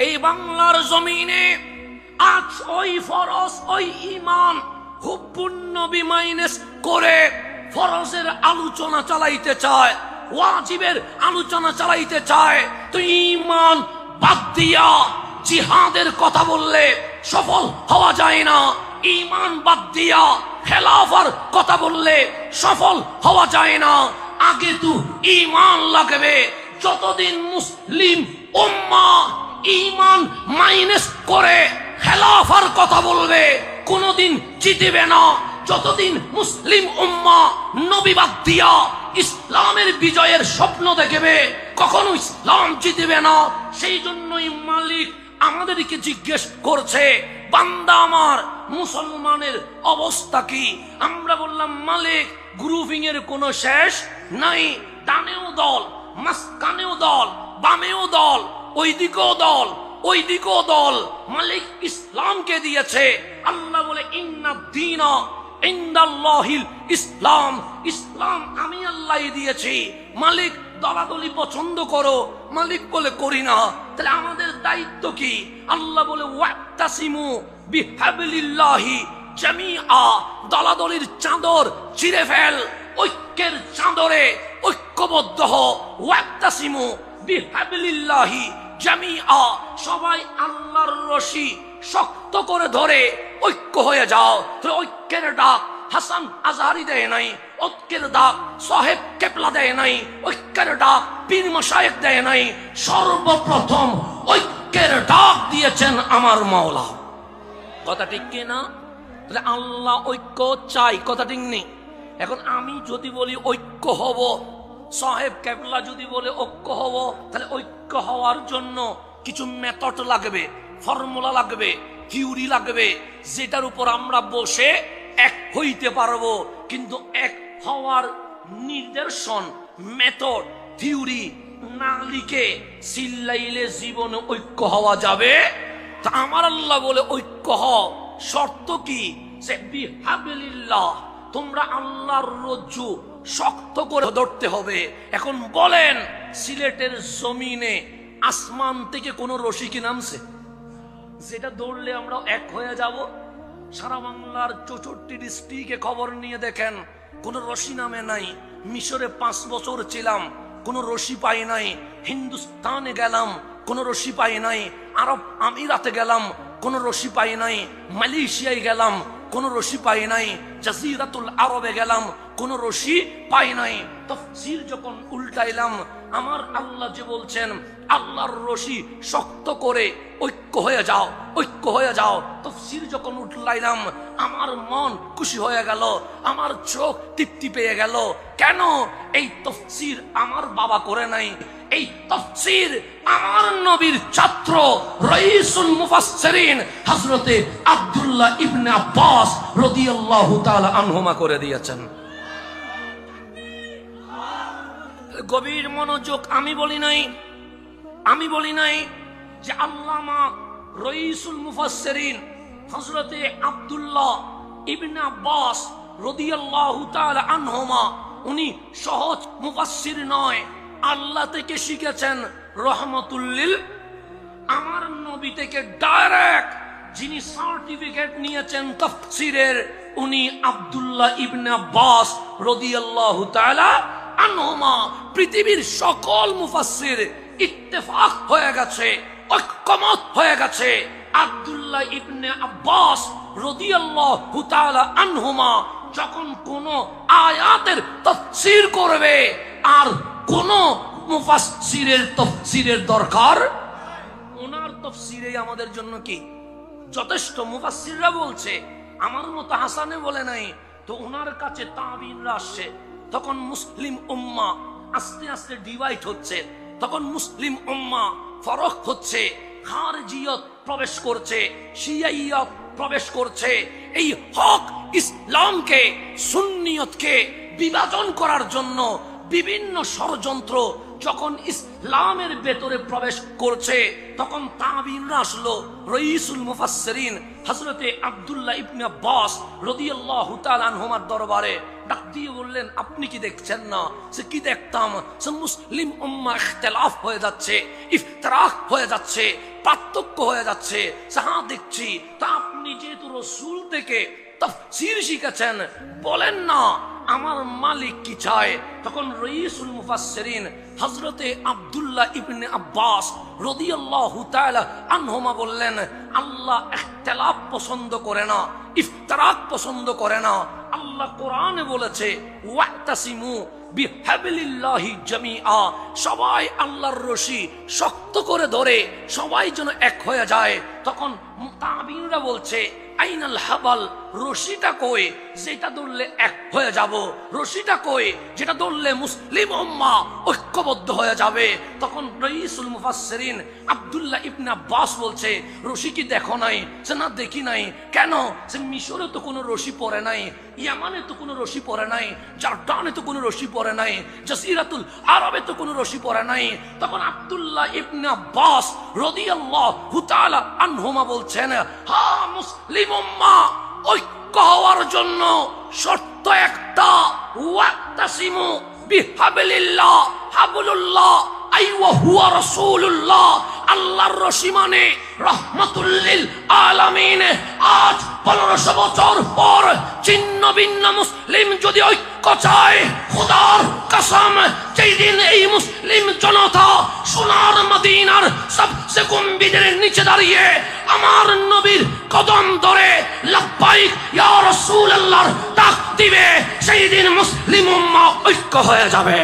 এই বাংলার জমিনে আজ ওই ফরজ ওই ঈমান হুব্বুন নবী মাইনাস করে ফরজের আলোচনা চালাইতে চায়, ওয়াজিবের আলোচনা চালাইতে চায়। তো ঈমান বাদ দিয়া জিহাদের কথা বললে সফল হওয়া যায় না। ঈমান বাদ দিয়া খেলাফার কথা বললে সফল হওয়া যায় না। আগে তো ঈমান লাগবে। যতদিন মুসলিম উম্মাহ ঈমান মাইনাস করে খেলাফার কথা বলবে কোনদিন জিতবে না। যতদিন মুসলিম উম্মাহ নবী বাদ দিয়া ইসলামের বিজয়ের স্বপ্ন দেখবে কখনো ইসলাম জিতবে না। সেই জন্যই মালিক আমাদেরকে জিজ্ঞেস করছে, বান্দা আমার মুসলমানের অবস্থা কি? আমরা বললাম মালিক গ্রুপিং এর কোনো শেষ নাই। ডানেও দল, মাঝখানেও দল, বামেও দল, ওই দিকেও দল, ওই দিকেও দল। মালিক ইসলামকে দিয়েছে। আল্লাহ বলে ইন্নাদ দীনা ইনদাল্লাহিল ইসলাম, ইসলাম আমি আল্লাহ দিয়েছি। মালিক দলাদলি পছন্দ করো, মালিক বলে করি না। তাহলে আমাদের দায়িত্ব কি? আল্লাহ বলে ওয়াক্তাসিমু বিহাবলিল্লাহি জামিআ, দলাদলির চাদর ছিঁড়ে ফেল, ঐক্যের চাদরে ঐক্যবদ্ধ হও। ওয়াক্তাসিমু বিহাবলিল্লাহি জামিআ, সবাই আল্লাহর রশি শক্ত করে ধরে ঐক্য হয়ে যাও। তো ঐক্যের ডাক হাসান আজহারি দেয় নাই, ঐক্যের ডাক সাহেব কেবলা দেয় নাই, ঐক্যের ডাক পীর মাশায়েখ দেয় নাই। সর্বপ্রথম ঐক্যের ডাক দিয়েছেন আমার মাওলা। কথা ঠিক কি না? তাহলে আল্লাহ ঐক্য চাই, কথা ঠিক নেই? এখন আমি যদি বলি ঐক্য হব, সাহেব কেবলা যদি বলে ঐক্য হব, তাহলে ঐক্য হওয়ার জন্য কিছু মেথড লাগবে, ফর্মুলা লাগবে, থিওরি লাগবে, যেটার উপর আমরা বসে এক হইতে পারবো। কিন্তু এক হওয়ার নিদর্শন, মেথড, থিওরি না লিখে চিল্লাইলে জীবনে ঐক্য হওয়া যাবে? তা আমার আল্লাহ বলে ঐক্য হও। শর্ত কি? যে বিহাবলিল্লাহ, তোমরা আল্লাহর রজ্জু শক্ত করে ধরতে হবে। এখন বলেন, সিলেটের জমিনে আসমান থেকে কোন রশি কি নামছে যেটা দৌড়লে আমরা এক হয়ে যাব? সারা বাংলার 64 ডিস্ট্রিক্টে খবর নিয়ে দেখেন, কোন রশি নামে নাই। মিশরে 5 বছর ছিলাম, কোন রশি পাই নাই। হিন্দুস্তানে গেলাম, কোন রশি পাই নাই। আরব আমিরাতে গেলাম, কোন রশি পাই নাই। মালয়েশিয়ায় গেলাম, কোন রশি পাই নাই। জাজিরাতুল আরবে গেলাম, কোন রশি পাই নাই। তাফসীর যখন উল্টাইলাম, আমার আল্লাহ যে বলছেন আল্লাহর রশি শক্ত করে ঐক্য হয়ে যাও, ঐক্য হয়ে যাও। তাফসীর যখন উল্টাইলাম, আমার মন খুশি হয়ে গেল, আমার চোখ তৃপ্তি পেয়ে গেল। কেন? এই তাফসীর আমার বাবা করে নাই, এই তাফসীর আমার নবীর ছাত্র রাইসুল মুফাসসিরিন হযরতে আব্দুল্লাহ ইবনে আব্বাস রাদিয়াল্লাহু তাআলা আনহুমা করে দিয়েছেন। গভীর মনোযোগ। আমি বলি নাই যে আল্লামা রাইসুল মুফাসসিরিন হযরতে আব্দুল্লাহ ইবনে আব্বাস রাদিয়াল্লাহু তাআলা আনহুমা উনি সহজ মুফাসসির নয়, আল্লাহ থেকে শিখেছেন রহমাতুল লিল। আমার নবী থেকে ডাইরেক্ট যিনি সার্টিফিকেট নিয়েছেন তাফসীরের, উনি আব্দুল্লাহ ইবনে আব্বাস রাদিয়াল্লাহু তাআলা আনহুমা। পৃথিবীর সকল মুফাসসির ইত্তেফাক হয়ে গেছে, ঐক্যমত হয়ে গেছে, আব্দুল্লাহ ইবনে আব্বাস রাদিয়াল্লাহু তাআলা আনহুমা যখন কোন আয়াতের তাফসীর করবে আর কোন মুফাসসিরের তাফসীরের দরকার, ওনার তাফসীরে আমাদের জন্য কি যথেষ্ট। মুফাসসিররা বলছে, আমার মতো হাসানে বলে নাই, তো ওনার কাছে তাবিনরা আসছে। তখন মুসলিম উম্মাহ আস্তে আস্তে ডিভাইড হচ্ছে, তখন মুসলিম উম্মাহ ফরক হচ্ছে, খারজিয়ত প্রবেশ করছে, শিয়াইয়ত প্রবেশ করছে। এই হক ইসলামকে, সুন্নিয়তকে বিভাজন করার জন্য বিভিন্ন ষড়যন্ত্র যখন ইসলামের ভেতরে প্রবেশ করছে, তখন তাবিনরা আসলো রাইসুল মুফাসসিরিন হযরতে আব্দুল্লাহ ইবনে আব্বাস রাদিয়াল্লাহু তাআলা আনহুমার দরবারে ডাক দিয়ে বললেন, আপনি কি দেখছেন না? সে কি দেখতাম? সে মুসলিম উম্মাহ ইখতিলাফ হয়ে যাচ্ছে, ইফতিরাক হয়ে যাচ্ছে, পার্থক্য হয়ে যাচ্ছে। হ্যাঁ দেখছি। তা আপনি যেহেতু রাসূল থেকে তাফসীর শিখেছেন, বলেন না আমার মালিক কি চায়? তখন রাইসুল মুফাসসিরিন হযরতে আব্দুল্লাহ ইবনে আব্বাস রাদিয়াল্লাহু তাআলা আনহুমা বললেন, আল্লাহ ইখতিলাফ পছন্দ করে না, ইফতিরাক পছন্দ করে না। আল্লাহ কোরআনে বলেছে ওয়াতাসিমু বিহাবলিল্লাহি জামিআ, সবাই আল্লাহর রশি শক্ত করে ধরে সবাই যেন এক হয়ে যায়। তখন মুতাবিনরা বলছে আইনাল হাবাল, রশিটা কই যেটা ধরলে এক হয়ে যাব? রশিটা কই যেটা ধরলে মুসলিম উম্মাহ ঐক্যবদ্ধ হয়ে যাবে? তখন রাইসুল মুফাসসিরিন আব্দুল্লাহ ইবনে আব্বাস বলছে, রশি কি দেখো নাই? সে না দেখি নাই। কেন? সে মিশরে তো কোনো রশি পড়ে নাই, ইয়ামানে তো কোনো রশি পড়ে নাই, জর্ডানে তো কোনো রশি পড়ে নাই, জাসিরাতুল আরবে তো কোনো রশি পড়ে নাই। তখন আব্দুল্লাহ ইবনে আব্বাস রাদিয়াল্লাহু তাআলা আনহুমা বলছেন, হ্যাঁ মুসলিম উম্মাহ ঐক্য হওয়ার জন্য শর্ত একটা, ওয়াতাসিমু বিহাবলিল্লাহ, হাবলুল্লাহ আইওয়া হুয়া রাসূলুল্লাহ, আল্লাহর রশি মানে রাহমাতুল লিল আলামিন। আজ 1500 বছর পর ছিন্ন ভিন্ন মুসলিম যদি ঐক্য চায়, খোদার কসম যেই দিন এই মুসলিম জনতা সোনার মদিনার সবচেয়ে গম্ভীরের নিচে দাঁড়িয়ে আমার নবীর কদম ধরে লাব্বাইক ইয়া রাসূলুল্লাহর ডাক দিবে, সেই দিন মুসলিম উম্মাহ ঐক্য হয়ে যাবে।